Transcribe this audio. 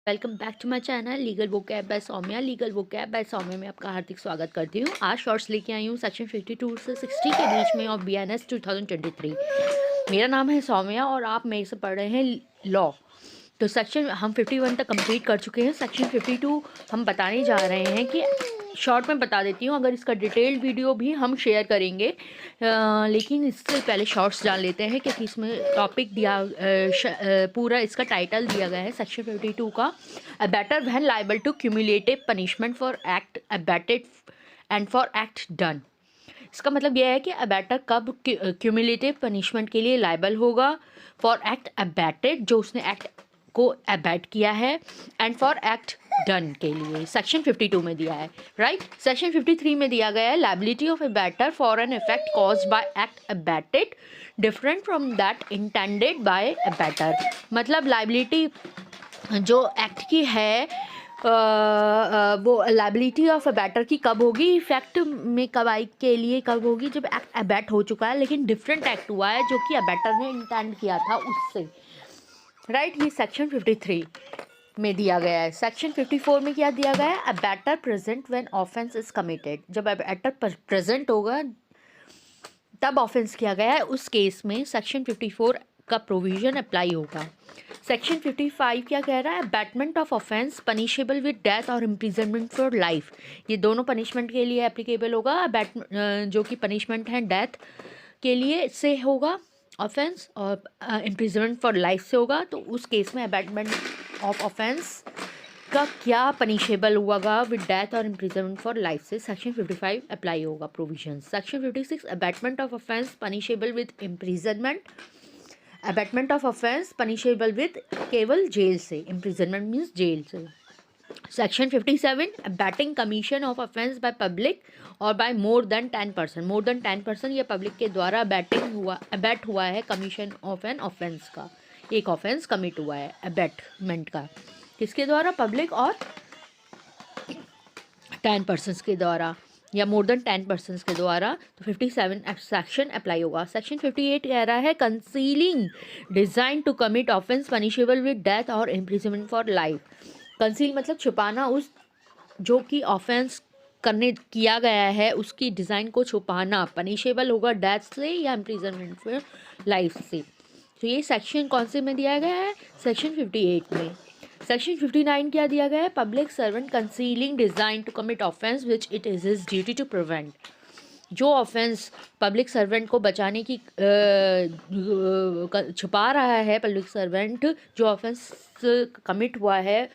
Welcome back to my channel legal book app by Saumya. Legal book app by Saumya में आपका हार्दिक स्वागत करती हूँ। आज शॉर्ट्स लेके आई हूँ सेक्शन 52 से 60 के बीच में ऑफ BNS 2023। मेरा नाम है सौम्या और आप मेरे से पढ़ रहे हैं लॉ। तो सेक्शन हम 51 तक कंप्लीट कर चुके हैं। सेक्शन 52 हम बताने जा रहे हैं कि शॉर्ट में बता देती हूँ, अगर इसका डिटेल्ड वीडियो भी हम शेयर करेंगे, लेकिन इससे पहले शॉर्ट्स जान लेते हैं कि इसमें टॉपिक दिया पूरा इसका टाइटल दिया गया है सेक्शन 52 का, abettor when liable to cumulative punishment for act abetted and for act done. इसका मतलब यह है कि अबैटर कब क्यूमुलेटिव पनिशमेंट के लिए लायबल होगा, फॉर एक्ट अबैटेड जो उसने एक्ट को अबैट किया है, एंड फॉर एक्ट डन के लिए सेक्शन 52 में दिया है, राइट। सेक्शन 53 में दिया गया है liability of abettor for an effect caused by act abetted different from that intended by abettor. मतलब लायबिलिटी जो एक्ट की है वो लायबिलिटी ऑफ अबैटर की कब होगी, इफेक्ट में कब आई के लिए कब होगी, जब एक्ट अबैट हो चुका है लेकिन डिफरेंट एक्ट हुआ है जो कि अबैटर ने इंटेंड किया था उससे, राइट। ये सेक्शन 53 में दिया गया है। सेक्शन 54 में क्या दिया गया है, abettor present when offence is committed. जब अबैटर प्रेजेंट होगा तब ऑफेंस किया गया है, उस केस में सेक्शन 54 का प्रोविजन अप्लाई होगा। सेक्शन 55 क्या कह रहा है, abatement of offence punishable with death और इम्प्रिजनमेंट फॉर लाइफ। ये दोनों पनिशमेंट के लिए एप्लीकेबल होगा। जो कि पनिशमेंट है डेथ के लिए से होगा ऑफेंस, और इम्प्रिजनमेंट फॉर लाइफ से होगा। तो उस केस में अबैटमेंट ऑफ ऑफेंस का क्या पनिशेबल होगा विद डेथ और इम्प्रिजनमेंट फॉर लाइफ से सेक्शन 55 अप्लाई होगा provision. Section 56 abetment of offence punishable with imprisonment. Abetment of offence punishable with केवल जेल से, इम्प्रिजनमेंट मीन्स जेल से। Section 57 abetting commission of offence by public और by more than 10%। More than 10% या public के द्वारा अबैट हुआ है कमीशन ऑफ एन ऑफेंस का, एक ऑफेंस कमिट हुआ है अबैटमेंट का, किसके द्वारा, पब्लिक और 10% के द्वारा या मोर देन 10% के द्वारा। तो 57 सेक्शन अप्लाई होगा। सेक्शन 58 कह रहा है concealing design to commit offence punishable with death और इम्प्रिजनमेंट फॉर लाइफ। कंसील मतलब छुपाना, उस जो कि ऑफेंस करने किया गया है उसकी डिज़ाइन को छुपाना, पनिशेबल होगा डेथ से या इम्प्रिजनमेंट फॉर लाइफ से। तो ये सेक्शन कौन से में दिया गया है, सेक्शन 58 में। सेक्शन 59 क्या दिया गया है, public servant concealing design to commit offence which it is his duty to prevent. जो ऑफेंस पब्लिक सर्वेंट को बचाने की छुपा रहा है, पब्लिक सर्वेंट जो ऑफेंस कमिट हुआ है